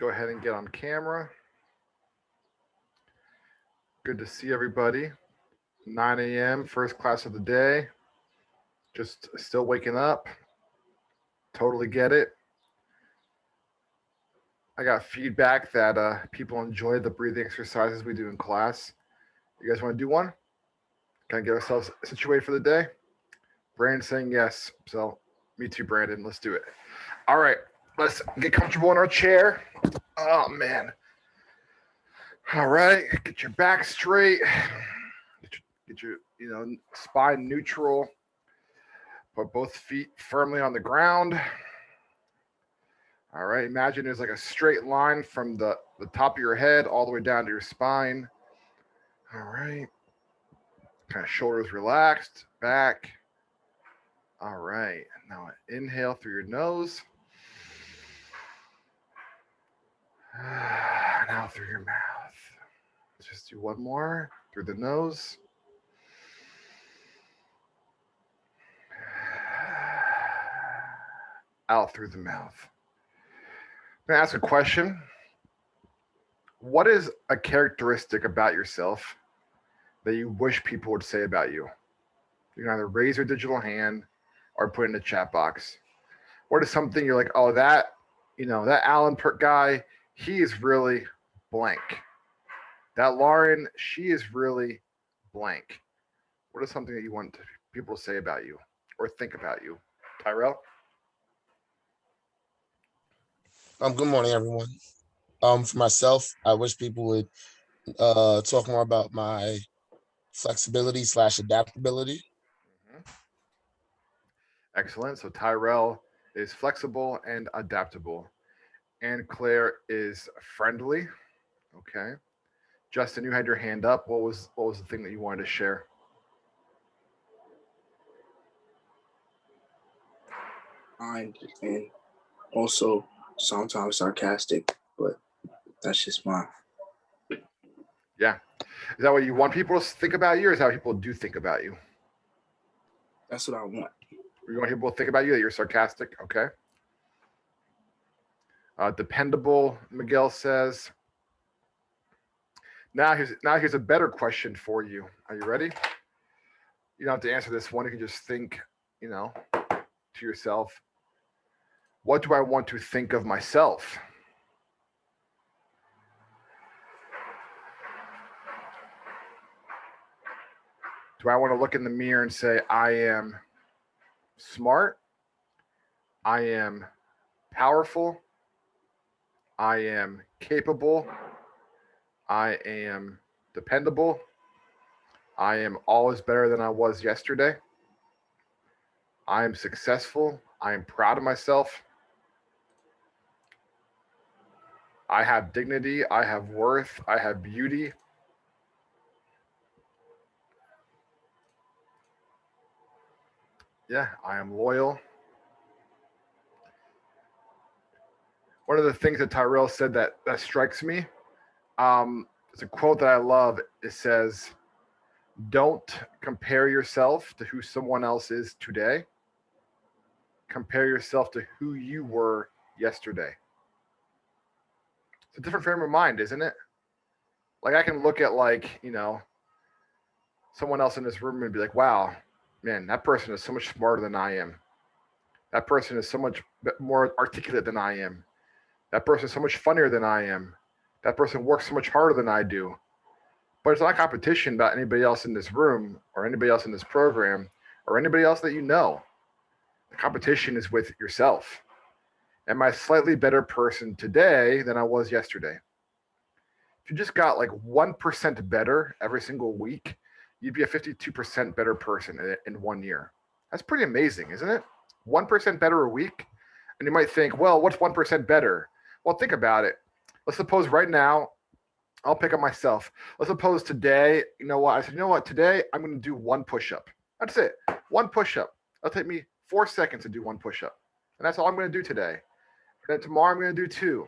go ahead and get on camera. Good to see everybody. 9 a.m., first class of the day. Just still waking up. Totally get it. I got feedback that people enjoy the breathing exercises we do in class. You guys want to do one? Kind of get ourselves situated for the day? Brandon saying yes. So, me too, Brandon. Let's do it. All right. Let's get comfortable in our chair. Oh, man. All right. Get your back straight. Get your spine neutral. Put both feet firmly on the ground. All right. Imagine there's like a straight line from the top of your head all the way down to your spine. All right. Kind of shoulders relaxed, back. All right. Now inhale through your nose. Now through your mouth. Let's just do one more through the nose. Out through the mouth. I'm going to ask a question. What is a characteristic about yourself that you wish people would say about you? You can either raise your digital hand or put it in the chat box. What is something you're like, oh, that Alan guy, he is really blank. That Lauren, she is really blank. What is something that you want people to say about you or think about you? Tyrell? Good morning, everyone. For myself, I wish people would talk more about my flexibility / adaptability. Excellent. So Tyrell is flexible and adaptable. And Claire is friendly. Okay. Justin, you had your hand up. What was the thing that you wanted to share? Kind and also sometimes sarcastic, but that's just mine. Yeah. Is that what you want people to think about you, or is that what people do think about you? That's what I want. You want people to think about you that you're sarcastic? Okay. Dependable, Miguel says. Now here's a better question for you. Are you ready? You don't have to answer this one. You can just think, to yourself, what do I want to think of myself? Do I want to look in the mirror and say, I am smart? I am powerful? I am capable? I am dependable? I am always better than I was yesterday? I am successful? I am proud of myself? I have dignity? I have worth? I have beauty? Yeah, I am loyal. One of the things that Tyrell said that strikes me, it's a quote that I love. It says, don't compare yourself to who someone else is today. Compare yourself to who you were yesterday. It's a different frame of mind, isn't it? Like I can look at someone else in this room and be like, wow, man, that person is so much smarter than I am. That person is so much more articulate than I am. That person is so much funnier than I am. That person works so much harder than I do. But it's not competition about anybody else in this room or anybody else in this program or anybody else that you know. The competition is with yourself. Am I a slightly better person today than I was yesterday? If you just got like 1% better every single week, you'd be a 52% better person in 1 year. That's pretty amazing, isn't it? 1% better a week. And you might think, well, what's 1% better? Well, think about it. Let's suppose right now, I'll pick up myself. Let's suppose today, you know what? I said, you know what? Today, I'm going to do one push-up. That's it. One push-up. It'll take me 4 seconds to do one push-up. And that's all I'm going to do today. And then tomorrow, I'm going to do 2.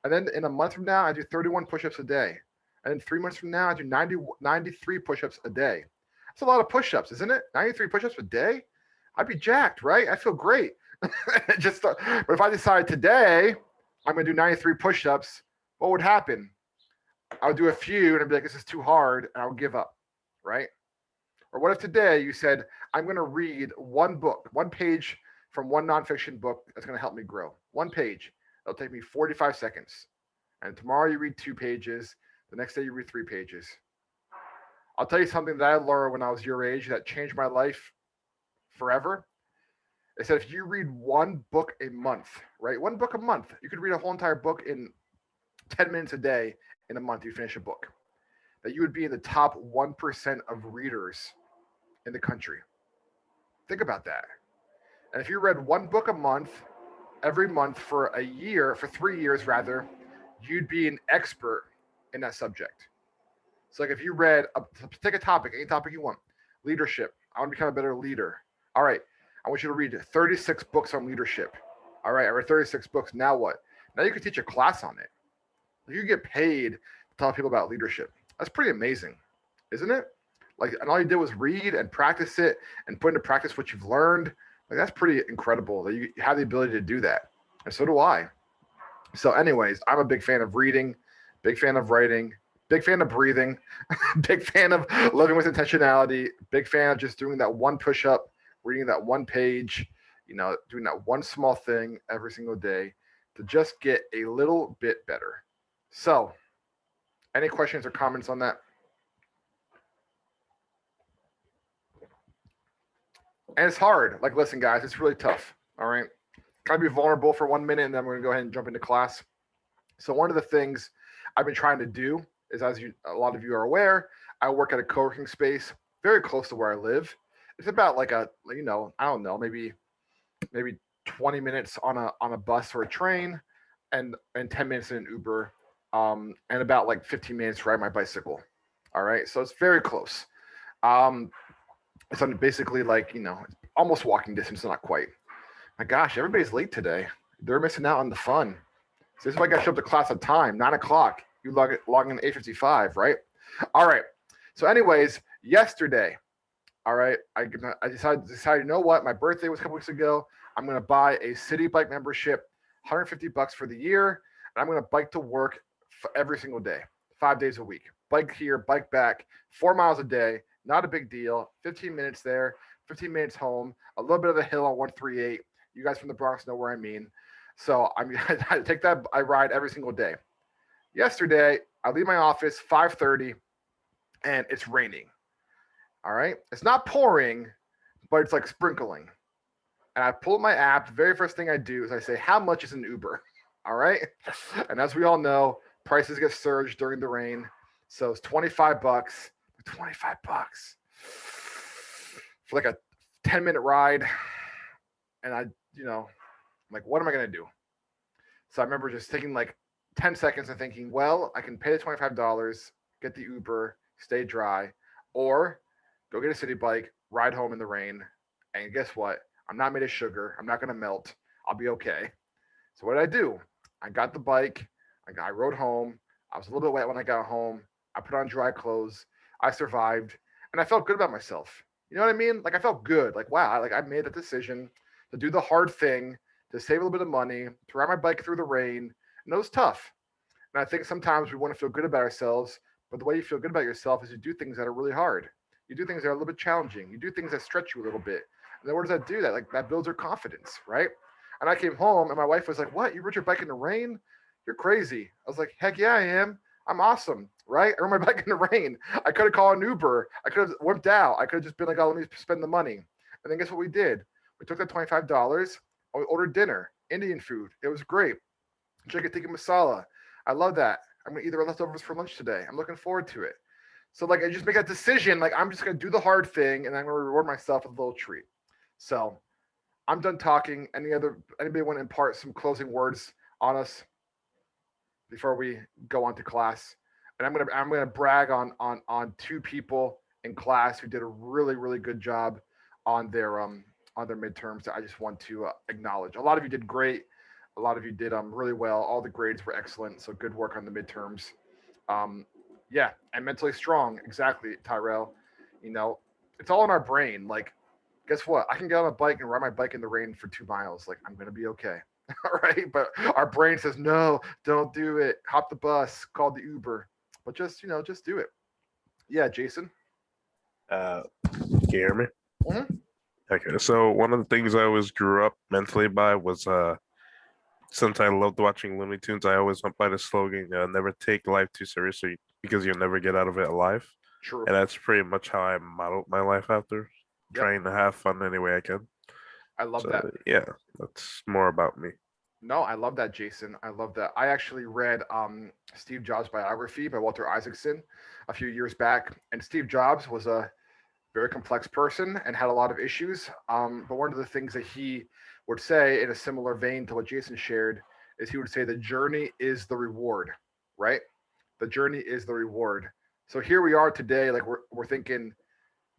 And then in a month from now, I do 31 push-ups a day. And then 3 months from now, I do 93 push-ups a day. That's a lot of push-ups, isn't it? 93 push-ups a day? I'd be jacked, right? I feel great. But if I decide today, I'm going to do 93 push-ups, what would happen? I would do a few and I'd be like, this is too hard, and I would give up, right? Or what if today you said, I'm going to read one book, one page from one nonfiction book that's going to help me grow? One page. It'll take me 45 seconds. And tomorrow you read 2 pages. The next day you read 3 pages. I'll tell you something that I learned when I was your age that changed my life forever. It said if you read one book a month, right? One book a month, you could read a whole entire book in 10 minutes a day. In a month, you finish a book. That you would be in the top 1% of readers in the country. Think about that. And if you read one book a month, every month for a year, for 3 years rather, you'd be an expert in that subject. So, like if you read, take a topic, any topic you want, leadership. I want to become a better leader. All right, I want you to read 36 books on leadership. All right, I read 36 books. Now what? Now you can teach a class on it. You get paid to tell people about leadership. That's pretty amazing, isn't it? Like, and all you did was read and practice it and put into practice what you've learned. Like, that's pretty incredible that you have the ability to do that. And so do I. So, anyways, I'm a big fan of reading, big fan of writing, big fan of breathing, big fan of living with intentionality, big fan of just doing that one push up, reading that one page, doing that one small thing every single day to just get a little bit better. So, any questions or comments on that? And it's hard. Like, listen, guys, it's really tough. All right. Gotta be vulnerable for 1 minute, and then we're gonna go ahead and jump into class. So, one of the things I've been trying to do is, as a lot of you are aware, I work at a co-working space very close to where I live. It's about like I don't know, maybe 20 minutes on a bus or a train, and 10 minutes in an Uber, and about like 15 minutes to ride my bicycle. All right, so it's very close. Um, it's basically like almost walking distance, not quite. My gosh, everybody's late today. They're missing out on the fun. So this is why I got to show up to class on time, 9 o'clock. You log in at 8:55, right? All right. So, anyways, yesterday, all right, I decided, you know what? My birthday was a couple weeks ago. I'm going to buy a city bike membership, $150 for the year, and I'm going to bike to work every single day, 5 days a week. Bike here, bike back, 4 miles a day. Not a big deal. 15 minutes there, 15 minutes home, a little bit of a hill on 138. You guys from the Bronx know where I mean. So I take that. I ride every single day. Yesterday, I leave my office 5:30, and it's raining. All right, it's not pouring, but it's like sprinkling. And I pull up my app. The very first thing I do is I say, "How much is an Uber?" All right, and as we all know, prices get surged during the rain, so it's $25. $25 for like a 10-minute ride, and I'm like, what am I gonna do? So I remember just taking like 10 seconds and thinking, well, I can pay the $25, get the Uber, stay dry, or go get a city bike, ride home in the rain, and guess what? I'm not made of sugar. I'm not gonna melt. I'll be okay. So what did I do? I got the bike. I rode home. I was a little bit wet when I got home. I put on dry clothes. I survived, and I felt good about myself. You know what I mean? Like I felt good. Like wow, like I made a decision to do the hard thing, to save a little bit of money, to ride my bike through the rain, and it was tough. And I think sometimes we want to feel good about ourselves, but the way you feel good about yourself is you do things that are really hard. You do things that are a little bit challenging. You do things that stretch you a little bit. And then what does that do? That like that builds your confidence, right? And I came home and my wife was like, "What? You rode your bike in the rain? You're crazy." I was like, "Heck yeah, I am. I'm awesome, right? I rode my bike in the rain. I could have called an Uber. I could have whipped out. I could have just been like, oh, let me spend the money." And then guess what we did? We took that $25 and we ordered dinner, Indian food. It was great. Chicken tikka masala. I love that. I'm gonna eat the leftovers for lunch today. I'm looking forward to it. So like I just make that decision, like I'm just gonna do the hard thing and I'm gonna reward myself with a little treat. So I'm done talking. Anybody want to impart some closing words on us before we go on to class? And I'm gonna brag on 2 people in class who did a really, really good job on their midterms that I just want to acknowledge. A lot of you did great. A lot of you did really well. All the grades were excellent. So good work on the midterms. Yeah, and mentally strong. Exactly, Tyrell. It's all in our brain. Like, guess what? I can get on a bike and ride my bike in the rain for 2 miles. Like, I'm gonna be okay. right? But our brain says, no, don't do it. Hop the bus, call the Uber. But just, just do it. Yeah, Jason. Uh, can you hear me? Mhm. Okay, so one of the things I always grew up mentally by was since I loved watching Looney Tunes, I always went by the slogan, never take life too seriously because you'll never get out of it alive. True. And that's pretty much how I modeled my life after, Yep. trying to have fun any way I can. I love that. So yeah, that's more about me. No, I love that, Jason. I love that. I actually read Steve Jobs' biography by Walter Isaacson a few years back, and Steve Jobs was a very complex person and had a lot of issues. But one of the things that he would say, in a similar vein to what Jason shared, is he would say the journey is the reward, right? The journey is the reward. So here we are today, like we're thinking,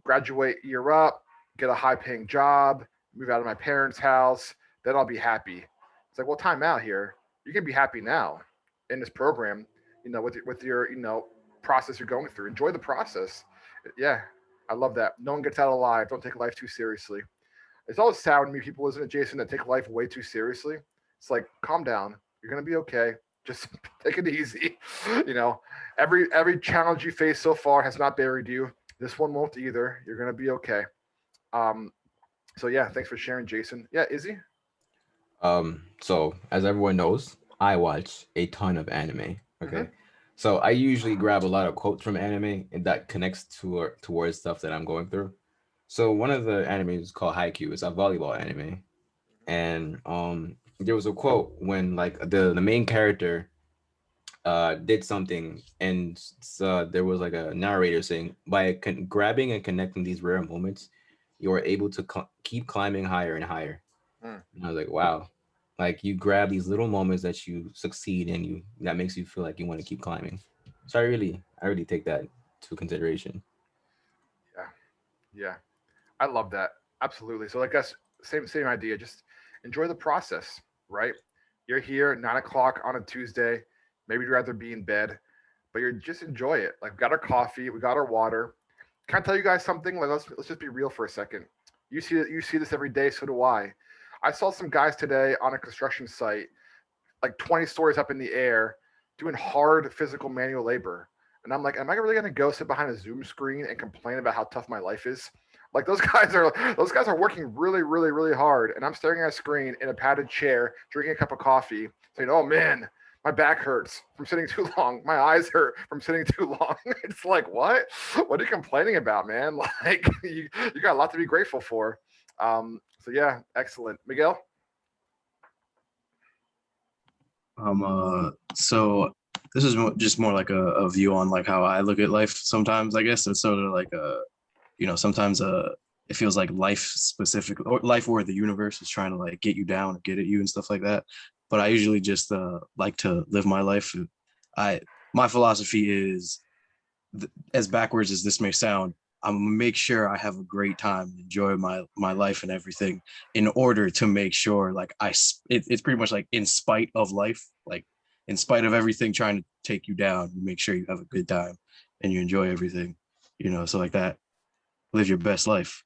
graduate year up, get a high paying job, move out of my parents' house, then I'll be happy. It's like, well, time out here. You can be happy now in this program, with your, process you're going through. Enjoy the process. Yeah, I love that. No one gets out alive. Don't take life too seriously. It's always sad when people, isn't it, Jason, that take life way too seriously. It's like, calm down. You're gonna be okay. Just take it easy. You know, every challenge you face so far has not buried you. This one won't either. You're gonna be okay. Um, so yeah, thanks for sharing, Jason. Yeah, Izzy. So as everyone knows, I watch a ton of anime. Mm-hmm. Okay. So I usually grab a lot of quotes from anime and that connects towards stuff that I'm going through. So one of the animes is called Haikyuu. It's a volleyball anime. And there was a quote when like the main character did something and there was like a narrator saying by grabbing and connecting these rare moments, you are able to keep climbing higher and higher. Mm, And I was like, wow. Like you grab these little moments that you succeed and you that makes you feel like you want to keep climbing. So I really take that to consideration. yeah, yeah. I love that. Absolutely. So I guess same idea. Just enjoy the process, right? You're here 9 o'clock on a Tuesday. Maybe you'd rather be in bed, but you're just enjoy it. Like we got our coffee, we got our water. Can I tell you guys something? Like let's just be real for a second. You see this every day, so do I. I saw some guys today on a construction site, like 20 stories up in the air, doing hard physical manual labor. And I'm like, am I really gonna go sit behind a Zoom screen and complain about how tough my life is? Like those guys are working really, really, really hard, and I'm staring at a screen in a padded chair, drinking a cup of coffee, saying, "Oh man, my back hurts from sitting too long. My eyes hurt from sitting too long." It's like, what? What are you complaining about, man? Like, you got a lot to be grateful for. So yeah, excellent, Miguel. So this is just more like a view on like how I look at life sometimes, I guess. It's sort of like sometimes it feels like life specific or life or the universe is trying to like get you down or get at you and stuff like that. But I usually just like to live my life. I my philosophy is as backwards as this may sound, I'm gonna make sure I have a great time, enjoy my life and everything, in order to make sure like it's pretty much like in spite of life, like in spite of everything trying to take you down, you make sure you have a good time and you enjoy everything, so like that, live your best life,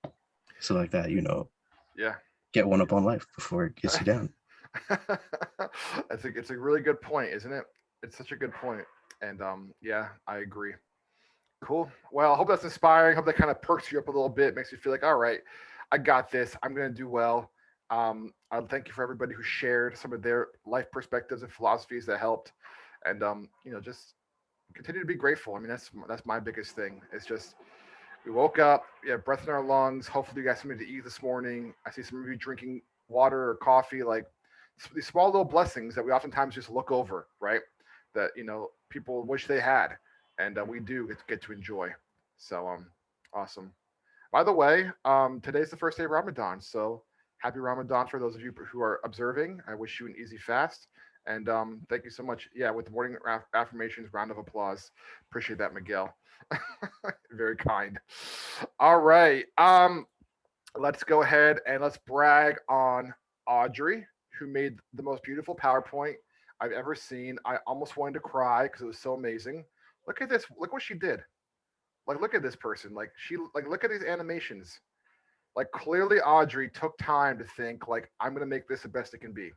so like that, Yeah. get one up on life before it gets you down. I think it's a really good point, isn't it? It's such a good point. And yeah, I agree. Cool. Well, I hope that's inspiring. Hope that kind of perks you up a little bit, makes you feel like, all right, I got this. I'm going to do well. I thank you for everybody who shared some of their life perspectives and philosophies that helped. And just continue to be grateful. I mean, that's my biggest thing. It's just we woke up, we have breath in our lungs. Hopefully, you got something to eat this morning. I see some of you drinking water or coffee. Like these small little blessings that we oftentimes just look over, right? That people wish they had, and we do get to enjoy. So awesome. By the way, today's the first day of Ramadan, so happy Ramadan for those of you who are observing. I wish you an easy fast, and thank you so much. Yeah, with the morning affirmations, round of applause. Appreciate that, Miguel. Very kind. All right. Let's go ahead and let's brag on Audrey, who made the most beautiful PowerPoint I've ever seen. I almost wanted to cry because it was so amazing. Look at this. Look what she did. Like, look at this person. Look at these animations. Like, clearly Audrey took time to think, like, I'm gonna make this the best it can be.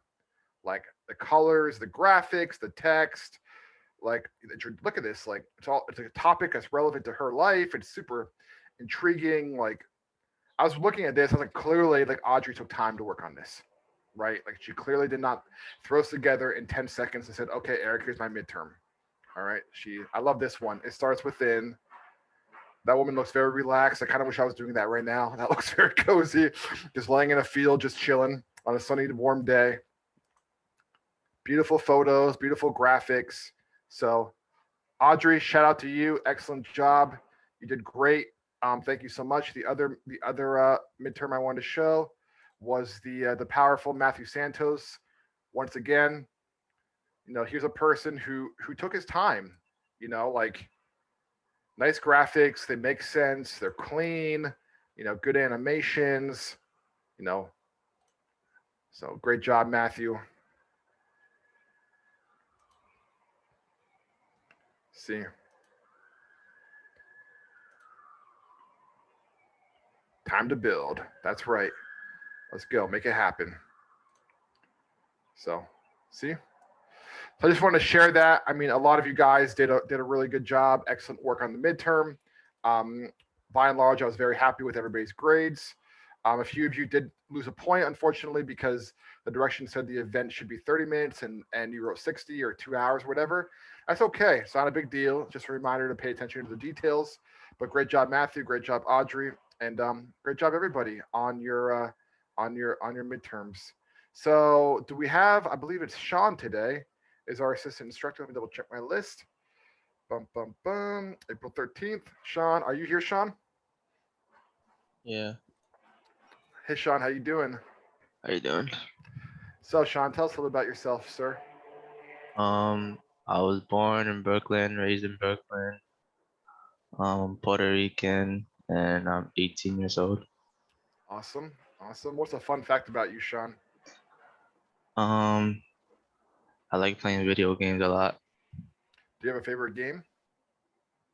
like the colors, the graphics, the text. Like, look at this. Like, it's a topic that's relevant to her life. It's super intriguing. Like, I was looking at this. I was like, clearly, like Audrey took time to work on this, right? Like, she clearly did not throw us together in 10 seconds and said, "Okay, Eric, here's my midterm." All right. I love this one. It starts within. That woman looks very relaxed. I kind of wish I was doing that right now. That looks very cozy. Just laying in a field, just chilling on a sunny, warm day. Beautiful photos, beautiful graphics. So, Audrey, shout out to you. Excellent job. You did great. Thank you so much. The other midterm I wanted to show was the powerful Matthew Santos. Once again, here's a person who took his time. Like, nice graphics. They make sense. They're clean. Good animations. You know, so great job, Matthew. See. Time to build. That's right. Let's go. Make it happen. So, see? So I just want to share that. I mean, a lot of you guys did a really good job. Excellent work on the midterm. By and large, I was very happy with everybody's grades. A few of you did lose a point, unfortunately, because the direction said the event should be 30 minutes and you wrote 60 or 2 hours, whatever. That's okay. It's not a big deal. Just a reminder to pay attention to the details. But great job, Matthew. Great job, Audrey, and great job, everybody, on your midterms. So, do we have? I believe it's Sean today. Is our assistant instructor? Let me double check my list. Bum bum bum. April 13th. Sean, are you here, Sean? Yeah. Hey, Sean, how you doing? How you doing? So, Sean, tell us a little about yourself, sir. I was born in Brooklyn, raised in Brooklyn. Puerto Rican, and I'm 18 years old. Awesome, awesome. What's a fun fact about you, Sean? I like playing video games a lot. Do you have a favorite game?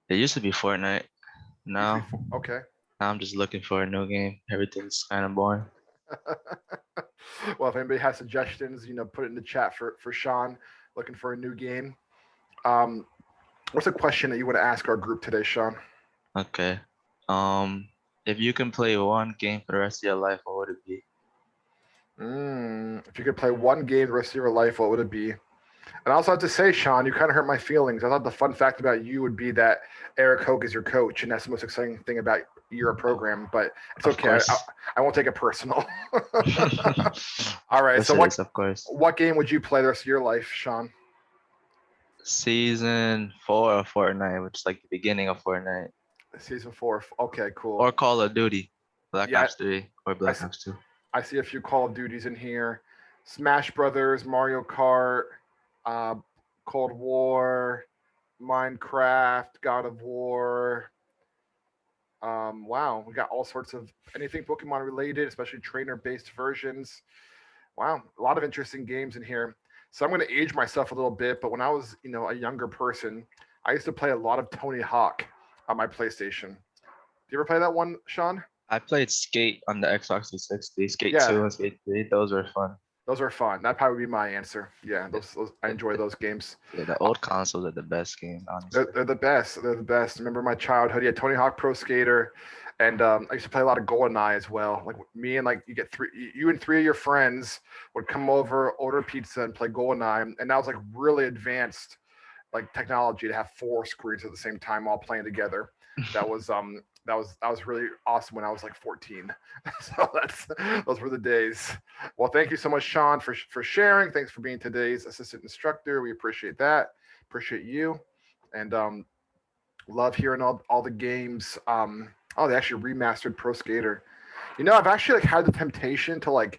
It used to be Fortnite. Now, Okay. now I'm just looking for a new game. Everything's kind of boring. Well, if anybody has suggestions, put it in the chat for Sean. Looking for a new game. What's a question that you want to ask our group today, Sean? Okay. If you can play one game for the rest of your life, what would it be? If you could play one game the rest of your life, what would it be? And I also have to say, Sean, you kind of hurt my feelings. I thought the fun fact about you would be that Eric Hoke is your coach, and that's the most exciting thing about your program. But it's okay. I won't take it personal. All right. Yes, So of course. what game would you play the rest of your life, Sean? Season 4 of Fortnite, which is like the beginning of Fortnite. Season 4. Okay, cool. Or Call of Duty, Black Ops 3 or Black Ops 2. I see a few Call of Duties in here. Smash Brothers, Mario Kart, Cold War, Minecraft, God of War. Wow, we got all sorts of anything Pokemon related, especially trainer-based versions. Wow, a lot of interesting games in here. So I'm going to age myself a little bit, but when I was, a younger person, I used to play a lot of Tony Hawk on my PlayStation. Do you ever play that one, Sean? I played Skate on the Xbox 360, Skate 2 and Skate 3. Those were fun. Those are fun. That'd probably be my answer. Yeah, those I enjoy those games. Yeah, the old consoles are the best games, honestly. They're the best. They're the best. Remember my childhood? Yeah, Tony Hawk Pro Skater, and I used to play a lot of GoldenEye as well. Like me and you and three of your friends would come over, order pizza, and play GoldenEye, and that was like really advanced, like technology to have 4 screens at the same time all playing together. That was really awesome when I was like 14. So those were the days. Well, thank you so much, Sean, for sharing. Thanks for being today's assistant instructor. We appreciate that. Appreciate you, and love hearing all the games. They actually remastered Pro Skater. I've actually had the temptation to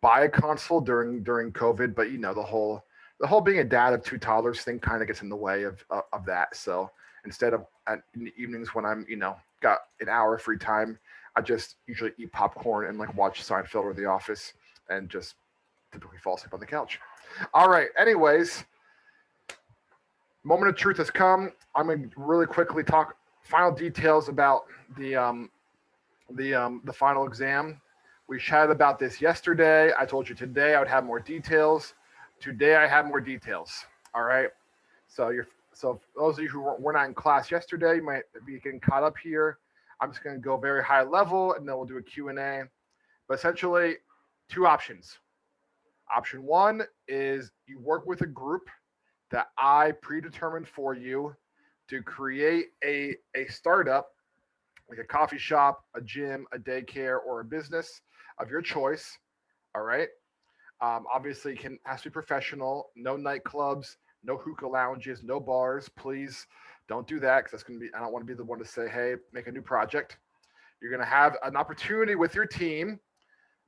buy a console during COVID, but the whole being a dad of 2 toddlers thing kind of gets in the way of that. So instead of in the evenings when I'm got an hour free time, I just usually eat popcorn and watch Seinfeld or The Office and just typically fall asleep on the couch. All right. Anyways, moment of truth has come. I'm going to really quickly talk final details about the final exam. We chatted about this yesterday. I told you today I would have more details. Today I have more details. All right. So those of you who were not in class yesterday, you might be getting caught up here. I'm just going to go very high level, and then we'll do a Q&A. But essentially, two options. Option one is you work with a group that I predetermined for you to create a startup, like a coffee shop, a gym, a daycare, or a business of your choice. All right. Obviously, it has to be professional. No nightclubs, no hookah lounges, no bars. Please don't do that because that's going to be. I don't want to be the one to say, "Hey, make a new project." You're going to have an opportunity with your team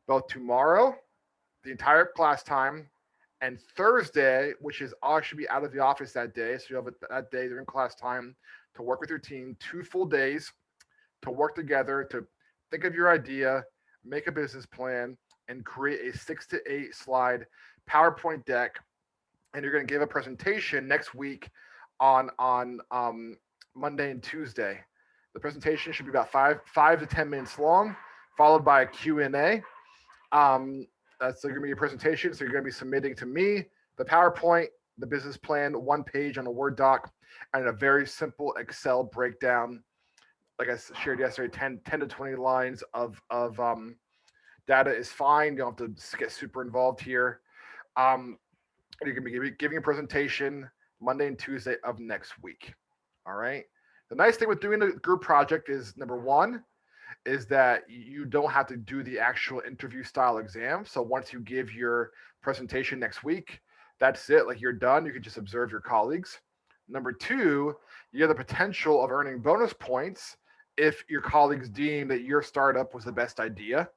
both tomorrow, the entire class time, and Thursday, which is I'll actually be out of the office that day. So you have that day during class time to work with your team, 2 full days to work together to think of your idea, make a business plan, and create a 6 to 8 slide PowerPoint deck. And you're going to give a presentation next week on Monday and Tuesday. The presentation should be about 5 to 10 minutes long, followed by a Q&A. That's going to be a presentation. So you're going to be submitting to me the PowerPoint, the business plan, 1 page on a Word doc, and a very simple Excel breakdown. Like I shared yesterday, 10 to 20 lines of data is fine. You don't have to get super involved here. You're going to be giving a presentation Monday and Tuesday of next week. All right. The nice thing with doing a group project is number one, is that you don't have to do the actual interview style exam. So once you give your presentation next week, that's it. Like you're done. You can just observe your colleagues. Number two, you have the potential of earning bonus points if your colleagues deem that your startup was the best idea.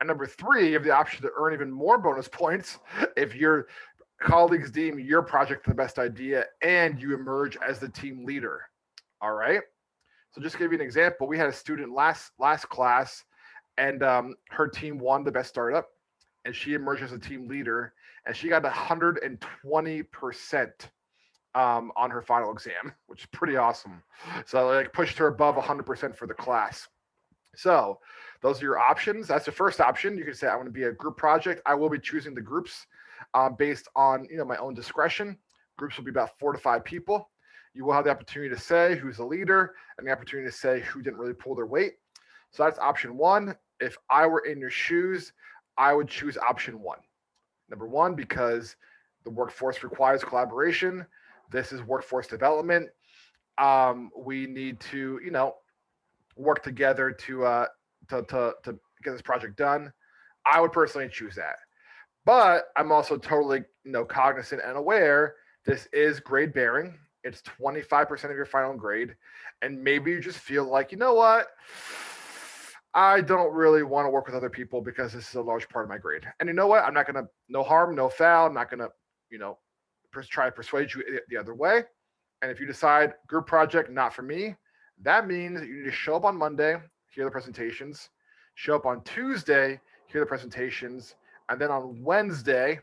And number three, you have the option to earn even more bonus points if your colleagues deem your project the best idea and you emerge as the team leader. All right. So just to give you an example, we had a student last class, and her team won the best startup, and she emerged as a team leader, and she got 120% on her final exam, which is pretty awesome. So like pushed her above 100% for the class. So those are your options. That's the first option. You can say I want to be a group project. I will be choosing the groups based on my own discretion. Groups will be about 4 to 5 people. You will have the opportunity to say who's the leader and the opportunity to say who didn't really pull their weight. So that's option one. If I were in your shoes, I would choose option one. Number one, because the workforce requires collaboration. This is workforce development. We need to, work together to get this project done. I would personally choose that. But I'm also totally, cognizant and aware this is grade bearing. It's 25% of your final grade. And maybe you just feel like, you know what? I don't really want to work with other people because this is a large part of my grade. And you know what? I'm not going to, no harm, no foul. I'm not going to, try to persuade you the other way. And if you decide group project, not for me, that means you need to show up on Monday, hear the presentations, show up on Tuesday, hear the presentations, and then on Wednesday,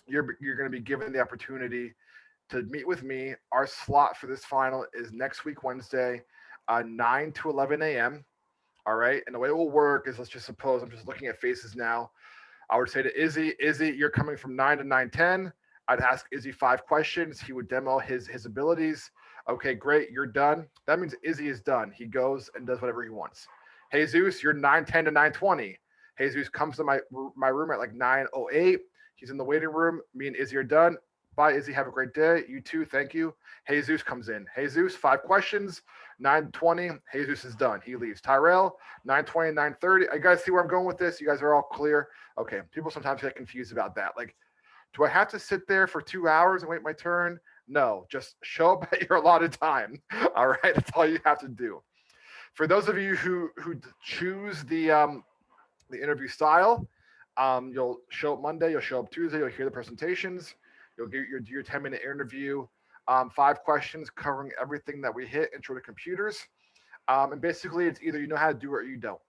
you're going to be given the opportunity to meet with me. Our slot for this final is next week, Wednesday, 9 to 11 a.m. All right. And the way it will work is, let's just suppose I'm just looking at faces now. I would say to Izzy, you're coming from 9 to 9:10. I'd ask Izzy 5 questions. He would demo his abilities. Okay, great. You're done. That means Izzy is done. He goes and does whatever he wants. Jesus, you're 9:10 to 9:20. Jesus comes to my room at like 9:08. He's in the waiting room. Me and Izzy are done. Bye, Izzy. Have a great day. You too. Thank you. Jesus comes in. Jesus, 5 questions. 9:20. Jesus is done. He leaves. Tyrell, 9:20, 9:30. You guys see where I'm going with this? You guys are all clear? Okay. People sometimes get confused about that. Like, do I have to sit there for 2 hours and wait my turn? No. Just show up at your allotted time. All right. That's all you have to do. For those of you who choose the interview style, you'll show up Monday. You'll show up Tuesday. You'll hear the presentations. You'll do your 10-minute interview, 5 questions covering everything that we hit, intro to computers. And basically, it's either you know how to do it or you don't.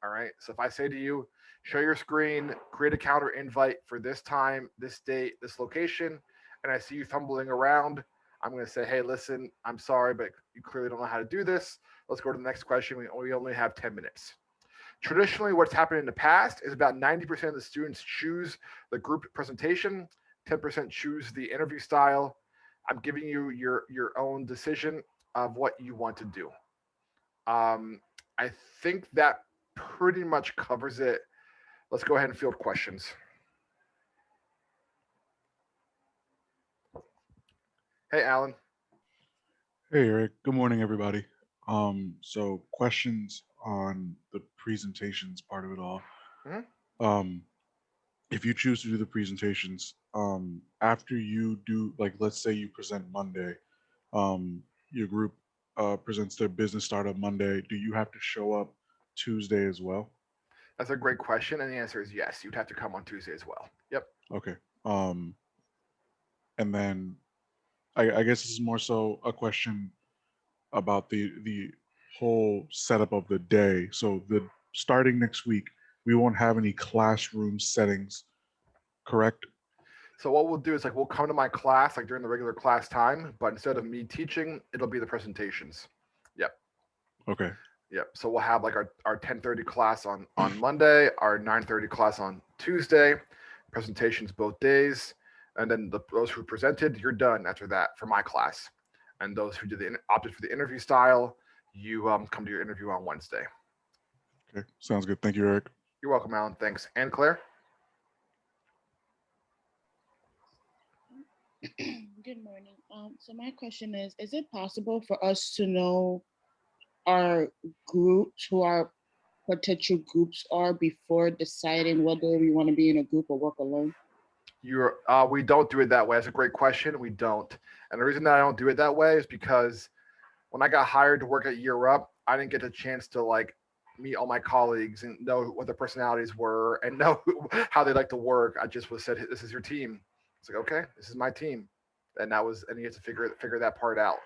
All right. So if I say to you, show your screen, create a calendar invite for this time, this date, this location, and I see you fumbling around, I'm going to say, hey, listen, I'm sorry, but you clearly don't know how to do this. Let's go to the next question. We only have 10 minutes. Traditionally, what's happened in the past is about 90% of the students choose the group presentation. 10% choose the interview style. I'm giving you your own decision of what you want to do. I think that pretty much covers it. Let's go ahead and field questions. Hey, Alan. Hey Eric, good morning everybody. So questions on the presentations part of it all. Mhm. Um, if you choose to do the presentations, after you do, like, let's say you present Monday, your group presents their business startup Monday. Do you have to show up Tuesday as well? That's a great question, and the answer is yes. You'd have to come on Tuesday as well. Yep. Okay. And then I guess this is more so a question about the whole setup of the day. So the starting next week, we won't have any classroom settings, correct? So what we'll do is like we'll come to my class like during the regular class time, but instead of me teaching, it'll be the presentations. Yep. Okay. Yep. So we'll have like our 10:30 class on Monday, our 9:30 class on Tuesday, presentations both days, and then those who presented, you're done after that for my class. And those who did opted for the interview style, you come to your interview on Wednesday. Okay. Sounds good. Thank you, Eric. You're welcome, Alan. Thanks. And Claire? Good morning. So my question is it possible for us to know our groups, who our potential groups are before deciding whether we want to be in a group or work alone? We don't do it that way. That's a great question. We don't. And the reason that I don't do it that way is because when I got hired to work at Year Up, I didn't get a chance to like meet all my colleagues and know what their personalities were and know how they like to work. I just was said, "This is your team." It's like, okay, this is my team, and you have to figure that part out.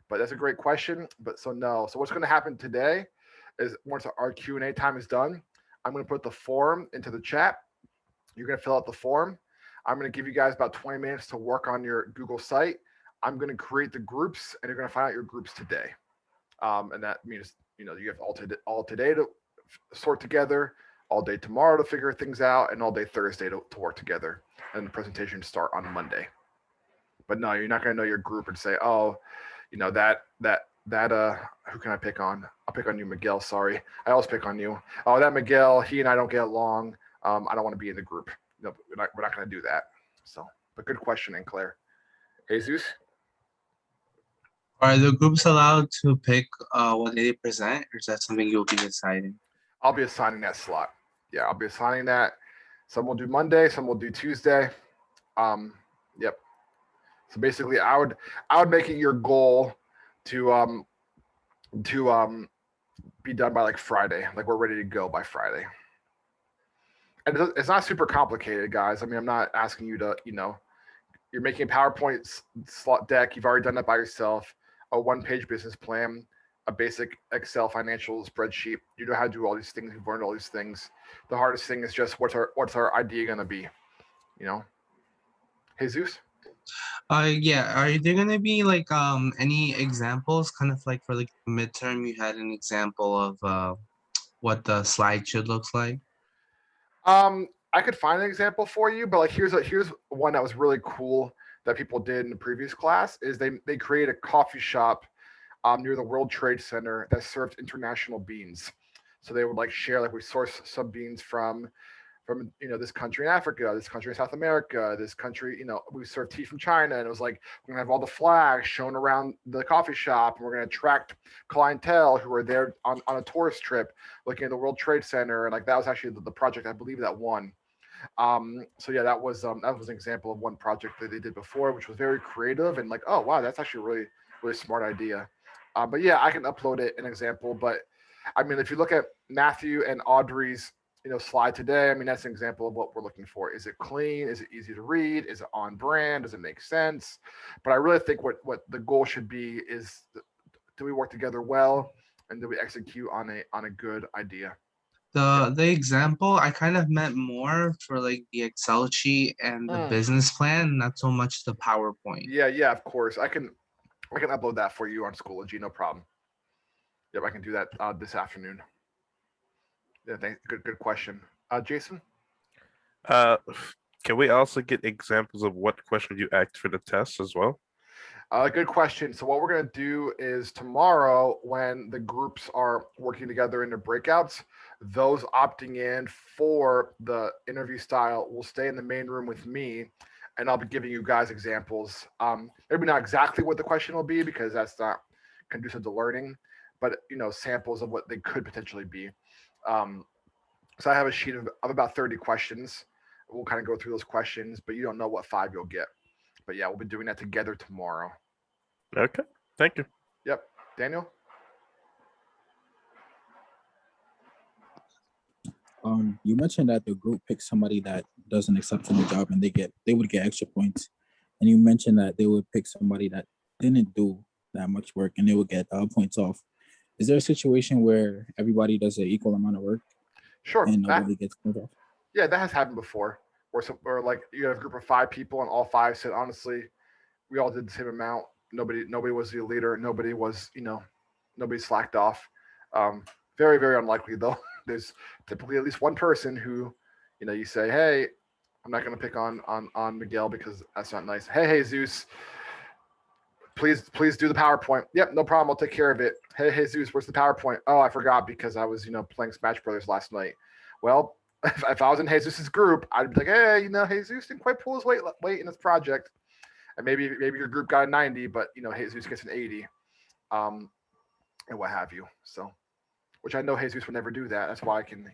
But that's a great question. But so no. So what's going to happen today is once our Q&A time is done, I'm going to put the form into the chat. You're going to fill out the form. I'm going to give you guys about 20 minutes to work on your Google site. I'm going to create the groups, and you're going to find out your groups today. And that means you have all today to sort together, all day tomorrow to figure things out, and all day Thursday to work together. And the presentation start on Monday. But no, you're not going to know your group and say, oh, that who can I pick on? I'll pick on you, Miguel. Sorry, I always pick on you. Oh, that Miguel, he and I don't get along. I don't want to be in the group. No, we're not going to do that. So, but good question, and Claire. Jesus. Are the groups allowed to pick what they present, or is that something you'll be deciding? I'll be assigning that slot. Yeah, I'll be assigning that. Some will do Monday, some will do Tuesday. Yep. So basically, I would make it your goal to be done by like Friday. Like we're ready to go by Friday. And it's not super complicated, guys. I mean, I'm not asking you to, you're making a PowerPoint slot deck. You've already done that by yourself. A one-page business plan, a basic Excel financial spreadsheet. You know how to do all these things. You've learned all these things. The hardest thing is just what's our idea going to be, Jesus? Yeah. Are there gonna be like any examples, kind of like for like midterm, you had an example of what the slide should look like? I could find an example for you, but like here's one that was really cool that people did in the previous class is they created a coffee shop near the World Trade Center that served international beans. So they would like share like we source some beans from this country in Africa, this country in South America, this country we serve tea from China, and it was like we're gonna have all the flags shown around the coffee shop, and we're gonna attract clientele who are there on a tourist trip looking at the World Trade Center, and like that was actually the project I believe that won. So yeah, that was an example of one project that they did before, which was very creative and like, oh wow, that's actually a really really smart idea. But yeah, I can upload it an example. But I mean, if you look at Matthew and Audrey's slide today, I mean that's an example of what we're looking for. Is it clean? Is it easy to read? Is it on brand? Does it make sense? But I really think what the goal should be is do we work together well, and do we execute on a good idea? The example I kind of meant more for like the Excel sheet and the business plan, not so much the PowerPoint. Yeah, of course. I can upload that for you on Schoology, no problem. Yep, I can do that this afternoon. Yeah, thanks. Good question. Jason? Can we also get examples of what questions you asked for the test as well? Good question. So what we're going to do is tomorrow, when the groups are working together into breakouts, those opting in for the interview style will stay in the main room with me, and I'll be giving you guys examples. Maybe not exactly what the question will be because that's not conducive to learning, but samples of what they could potentially be. Um, so I have a sheet of about 30 questions. We'll kind of go through those questions, but you don't know what 5 you'll get. But yeah, we'll be doing that together tomorrow. Okay, thank you. Yep. Daniel? You mentioned that the group picks somebody that doesn't accept the job and they would get extra points. And you mentioned that they would pick somebody that didn't do that much work and they would get points off. Is there a situation where everybody does an equal amount of work Sure. and nobody gets points off? Yeah, that has happened before. Or like you have a group of 5 people and all 5 said, honestly, we all did the same amount. Nobody was the leader. Nobody was, nobody slacked off. Very, very unlikely though. There's typically at least one person who, you say, hey, I'm not going to pick on Miguel because that's not nice. Hey, Zeus, please do the PowerPoint. Yep, no problem. I'll take care of it. Hey, Zeus, where's the PowerPoint? Oh, I forgot because I was, playing Smash Brothers last night. Well, if I was in Jesus' group, I'd be like, hey, Jesus didn't quite pull his weight in this project. And maybe your group got a 90, but Jesus gets an 80, and what have you. So, which I know Jesus would never do that. That's why I can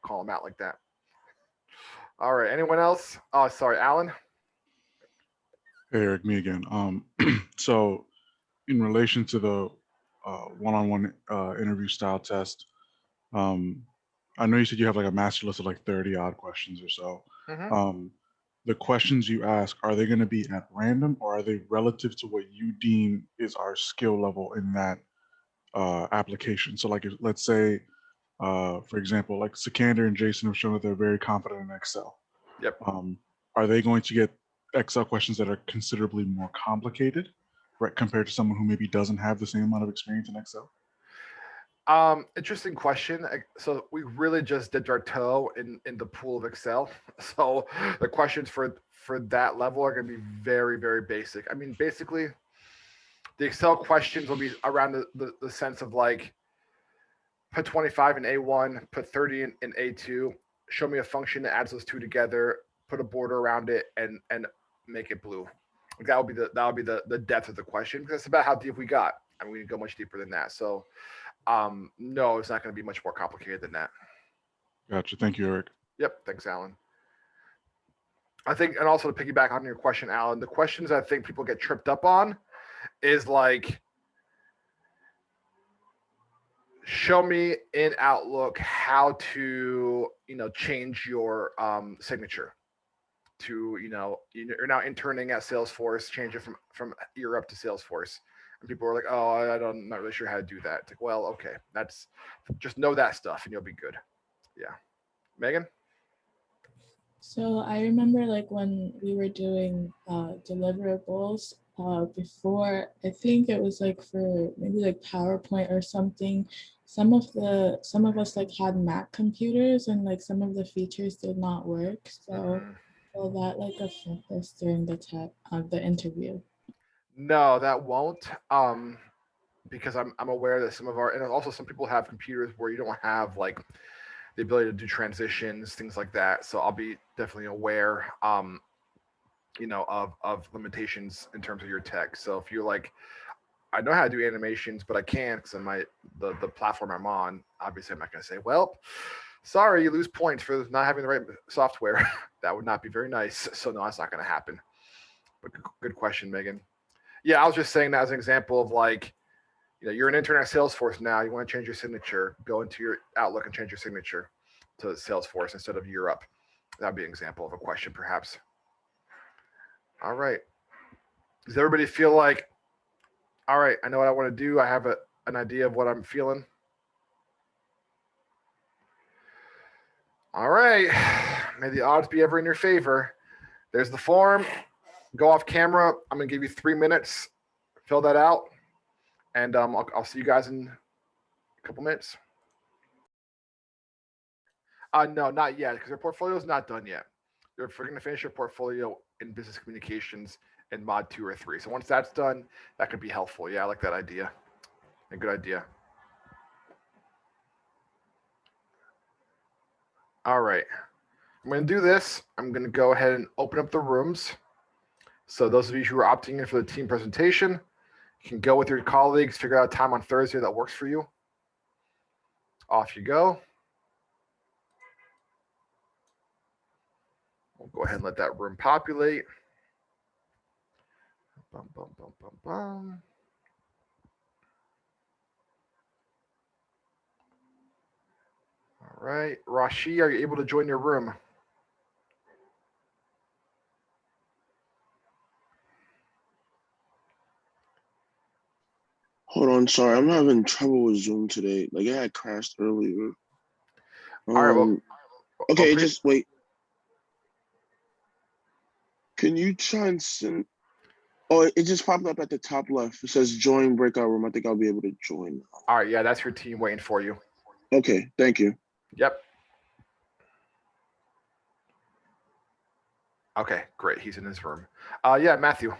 call him out like that. All right, anyone else? Oh, sorry, Alan. Hey, Eric, me again. So in relation to the one-on-one interview style test, I know you said you have like a master list of like 30 odd questions or so. Mm-hmm. The questions you ask, are they going to be at random or are they relative to what you deem is our skill level in that application? So like, let's say, for example, like Sikander and Jason have shown that they're very confident in Excel. Yep. Are they going to get Excel questions that are considerably more complicated, right, compared to someone who maybe doesn't have the same amount of experience in Excel? Interesting question. So we really just dipped our toe in the pool of Excel. So the questions for that level are going to be very, very basic. I mean, basically, the Excel questions will be around the sense of like, put 25 in A1, put 30 in A2, show me a function that adds those two together, put a border around it, and make it blue. Like that would be the depth of the question because that's about how deep we got. I mean, we didn't go much deeper than that. So no, it's not going to be much more complicated than that. Gotcha. Thank you, Eric. Yep. Thanks, Alan. I think, and also to piggyback on your question, Alan, the questions I think people get tripped up on is like, show me in Outlook how to, change your signature to, you're now interning at Salesforce, change it from Europe to Salesforce. And people are like, oh, I'm not really sure how to do that. It's like, well, okay, that's just know that stuff and you'll be good. Yeah. Megan? So I remember like when we were doing deliverables before, I think it was like for maybe like PowerPoint or something. Some of us like had Mac computers and like some of the features did not work. So will that like affect us during the interview? No, that won't. Because I'm aware that some of our, and also some people have computers where you don't have like the ability to do transitions, things like that. So I'll be definitely aware, of limitations in terms of your tech. So if you're like, I know how to do animations, but I can't because the platform I'm on. Obviously, I'm not going to say, well, sorry, you lose points for not having the right software. That would not be very nice. So no, that's not going to happen. But good question, Megan. Yeah, I was just saying that as an example of like, you're an intern at Salesforce now. You want to change your signature, go into your Outlook and change your signature to Salesforce instead of Europe. That'd be an example of a question, perhaps. All right. Does everybody feel like, all right, I know what I want to do. I have an idea of what I'm feeling. All right. May the odds be ever in your favor. There's the form. Go off camera. I'm going to give you 3 minutes. Fill that out. And I'll see you guys in a couple minutes. No, not yet, because their portfolio is not done yet. you're going to finish your portfolio in business communications in mod 2 or 3. So once that's done, that could be helpful. Yeah, I like that idea. A good idea. All right. I'm going to do this. I'm going to go ahead and open up the rooms. So those of you who are opting in for the team presentation, you can go with your colleagues, figure out a time on Thursday that works for you. Off you go. We'll go ahead and let that room populate. Bum, bum, bum, bum, bum. All right. Rashi, are you able to join your room? Hold on, sorry, I'm having trouble with Zoom today. Like it had crashed earlier. All right. Well, okay, please. just wait. Can you try and send? Oh, it just popped up at the top left. It says join breakout room. I think I'll be able to join. All right. Yeah, that's your team waiting for you. Okay, thank you. Yep. Okay, great. He's in his room. Yeah, Matthew.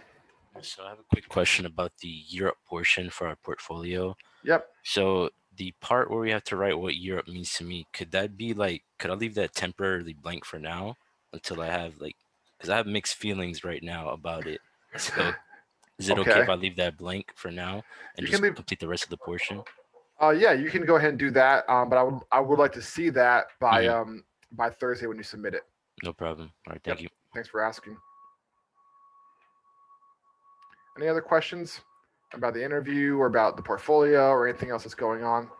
So I have a quick question about the Europe portion for our portfolio. Yep. So the part where we have to write what Europe means to me, could that be like, could I leave that temporarily blank for now until I have like, because I have mixed feelings right now about it. So is it okay if I leave that blank for now and just complete the rest of the portion? Yeah, you can go ahead and do that. But I would like to see that by Thursday when you submit it. No problem. All right, thank you. Thanks for asking. Any other questions about the interview or about the portfolio or anything else that's going on?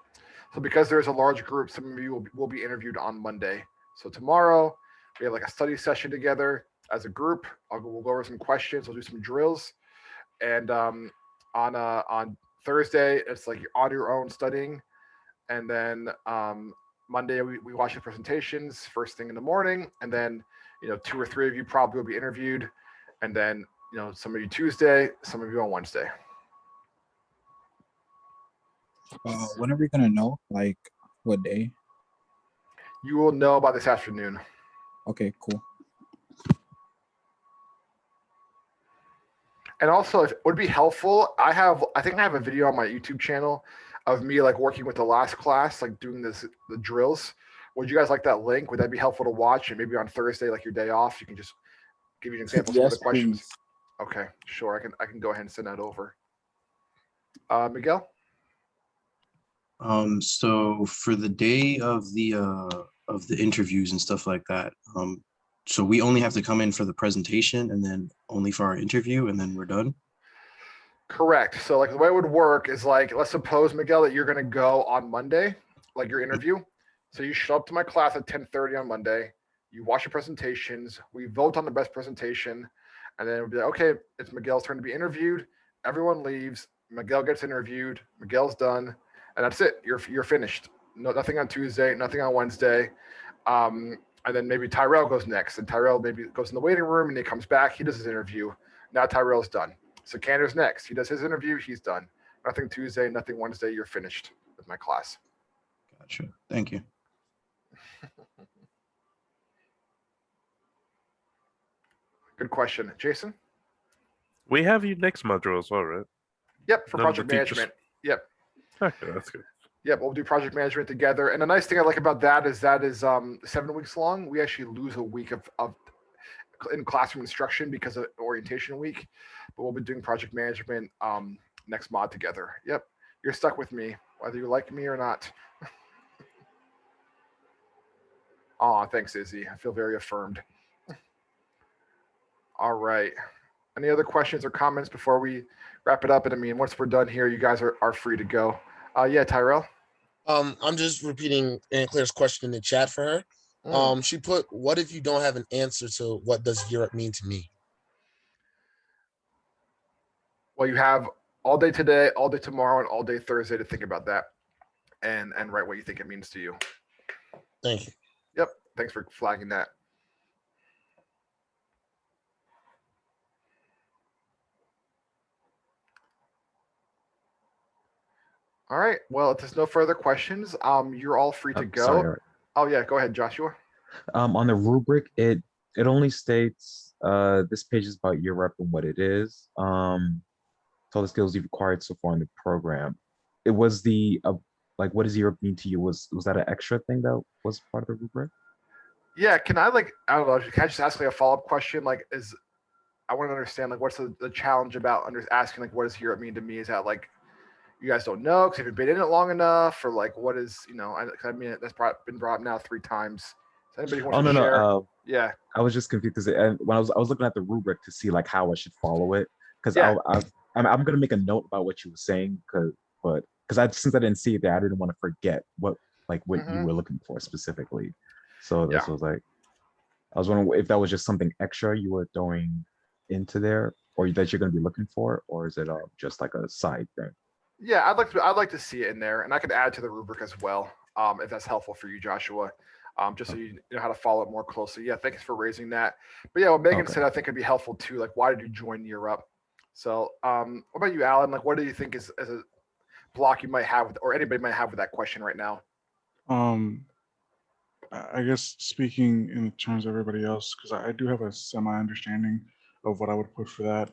So because there's a large group, some of you will be interviewed on Monday. So tomorrow we have like a study session together as a group. We'll go over some questions. We'll do some drills, and on Thursday it's like you're on your own studying, and then Monday we watch the presentations first thing in the morning, and then 2 or 3 of you probably will be interviewed, and then some of you Tuesday, some of you on Wednesday. When are we gonna know? Like what day? You will know by this afternoon. Okay, cool. And also, if it would be helpful, I think I have a video on my YouTube channel of me like working with the last class, like doing the drills. Would you guys like that link? Would that be helpful to watch? And maybe on Thursday, like your day off, you can just give you an example of some of the questions. Please. Okay, sure. I can go ahead and send that over. Miguel? So for the day of the interviews and stuff like that, so we only have to come in for the presentation and then only for our interview and then we're done? Correct. So like the way it would work is like, let's suppose, Miguel, that you're going to go on Monday, like your interview. So you show up to my class at 10:30 on Monday. You watch your presentations. We vote on the best presentation. And then it'll be like, okay, it's Miguel's turn to be interviewed. Everyone leaves. Miguel gets interviewed. Miguel's done. And that's it. You're finished. No, nothing on Tuesday, nothing on Wednesday. And then maybe Tyrell goes next. And Tyrell maybe goes in the waiting room and he comes back. He does his interview. Now Tyrell's done. So Cantor's next. He does his interview. He's done. Nothing Tuesday, nothing Wednesday. You're finished with my class. Gotcha. Thank you. Good question. Jason? We have you next module as well, right? Yep, for project management. Yep. Okay, that's good. Yep, we'll do project management together. And the nice thing I like about that is 7 weeks long. We actually lose a week of in classroom instruction because of orientation week. But we'll be doing project management next mod together. Yep, you're stuck with me, whether you like me or not. Aw, thanks, Izzy. I feel very affirmed. All right. Any other questions or comments before we wrap it up? And I mean, once we're done here, you guys are free to go. Yeah, Tyrell? I'm just repeating Aunt Claire's question in the chat for her. She put, what if you don't have an answer to what does Europe mean to me? Well, you have all day today, all day tomorrow, and all day Thursday to think about that and write what you think it means to you. Thank you. Yep. Thanks for flagging that. All right. Well, if there's no further questions, you're all free to go. Sorry. Oh yeah, go ahead, Joshua. On the rubric, it it only states this page is about year rep and what it is. All the skills you've acquired so far in the program. It was the like, what does year rep mean to you? Was that an extra thing that was part of the rubric? Yeah, can I like, I don't know, can I just ask like a follow-up question? Like, I want to understand like what's the challenge about asking like what does Europe mean to me? Is that like you guys don't know because have you been in it long enough, or like what is I mean that's been brought up now 3 times. Is anybody who wants Oh to no, share? no. Yeah, I was just confused because when I was looking at the rubric to see like how I should follow it, because Yeah. I'm gonna make a note about what you were saying, because since I didn't see it there, I didn't want to forget what you were looking for specifically. So this Yeah. was like, I was wondering if that was just something extra you were throwing into there, or that you're gonna be looking for, or is it just like a side thing? Yeah, I'd like to see it in there, and I could add to the rubric as well, if that's helpful for you, Joshua. Just so you know how to follow it more closely. Yeah, thanks for raising that. But yeah, what Megan Okay. said, I think would be helpful too. Like, why did you join Year Up? So, what about you, Alan? Like, what do you think is a block you might have, or anybody might have with that question right now? I guess speaking in terms of everybody else, because I do have a semi understanding of what I would put for that.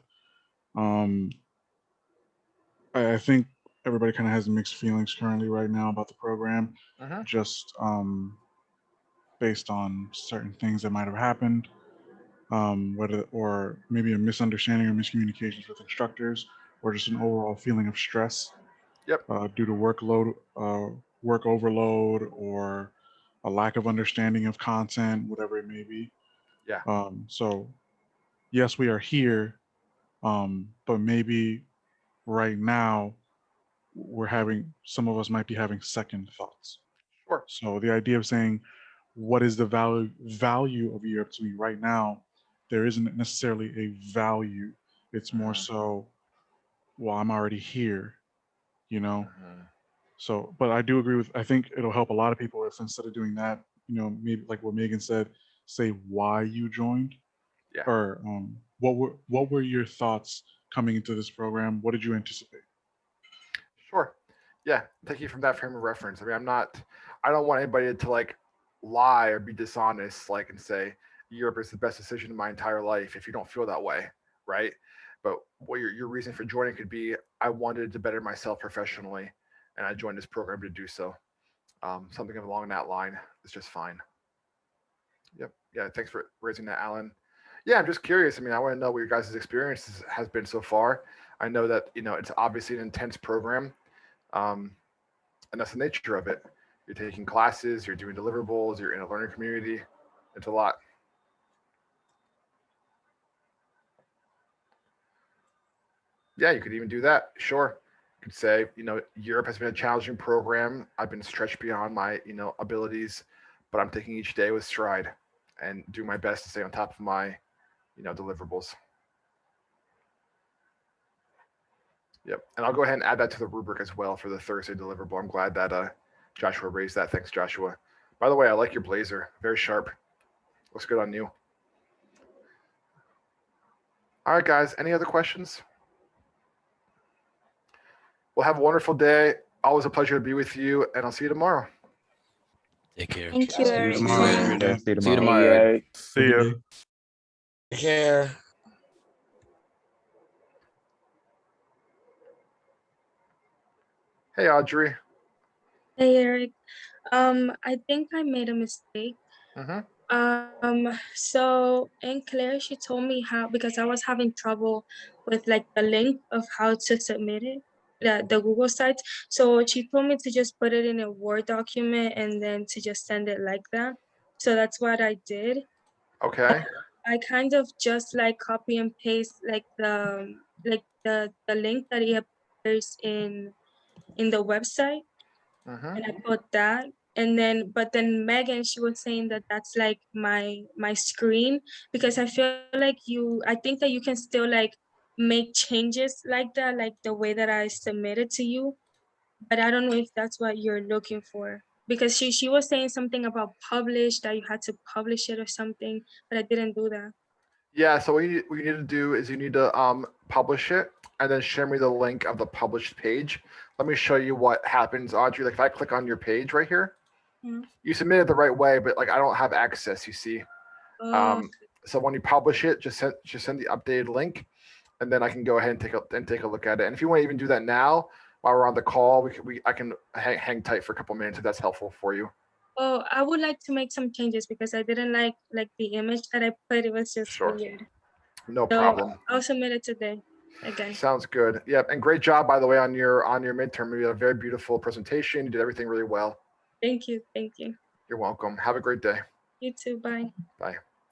I think everybody kind of has mixed feelings currently right now about the program, just based on certain things that might have happened, whether or maybe a misunderstanding or miscommunications with instructors, or just an overall feeling of stress. Yep. Due to workload, work overload, or a lack of understanding of content, whatever it may be. Yeah. So yes, we are here, but maybe right now some of us might be having second thoughts. Sure. So the idea of saying, what is the value of Europe to me right now? There isn't necessarily a value. It's more so, well, I'm already here, you know? So, but I do agree I think it'll help a lot of people if instead of doing that, maybe like what Megan said, say why you joined. Yeah. Or what were your thoughts coming into this program? What did you anticipate? Sure. Yeah. Thank you from that frame of reference. I mean, I don't want anybody to like lie or be dishonest, like, and say Europe is the best decision in my entire life if you don't feel that way, right? But what your reason for joining could be, I wanted to better myself professionally, and I joined this program to do so. Something along that line is just fine. Yep. Yeah. Thanks for raising that, Alan. Yeah, I'm just curious. I mean, I want to know what your guys' experience has been so far. I know that it's obviously an intense program, and that's the nature of it. You're taking classes, you're doing deliverables, you're in a learning community. It's a lot. Yeah, you could even do that. Sure. You could say, Europe has been a challenging program. I've been stretched beyond my, abilities, but I'm taking each day with stride and do my best to stay on top of my, deliverables. Yep. And I'll go ahead and add that to the rubric as well for the Thursday deliverable. I'm glad that Joshua raised that. Thanks, Joshua. By the way, I like your blazer. Very sharp. Looks good on you. All right, guys. Any other questions? Well, have a wonderful day. Always a pleasure to be with you, and I'll see you tomorrow. Take care. Thank See you you. tomorrow. Have a good day. See you See you tomorrow. tomorrow. See ya. Take care. Hey, Audrey. Hey Eric, I think I made a mistake. So in Claire, she told me how, because I was having trouble with like the link of how to submit it, the Google site. So she told me to just put it in a Word document and then to just send it like that. So that's what I did. Okay. I kind of just like copy and paste like the link that it appears in the website. And I put that, and then but then Megan, she was saying that that's like my screen, because I feel like I think that you can still like make changes like that, like the way that I submitted to you, but I don't know if that's what you're looking for, because she was saying something about publish, that you had to publish it or something, but I didn't do that. Yeah, so what you need to do is you need to publish it and then share me the link of the published page. Let me show you what happens, Audrey. Like if I click on your page right here, Mhm. you submitted the right way, but like I don't have access, you see. Oh, So when you publish it, just send the updated link, and then I can go ahead and take a look at it. And if you want to even do that now while we're on the call, I can hang tight for a couple minutes if that's helpful for you. Oh, I would like to make some changes because I didn't like the image that I put. It was just Sure. weird. No So problem. I'll submit it today again. Sounds good. Yep, and great job, by the way, on your midterm. You had a very beautiful presentation. You did everything really well. Thank you. Thank you. You're welcome. Have a great day. You too. Bye. Bye.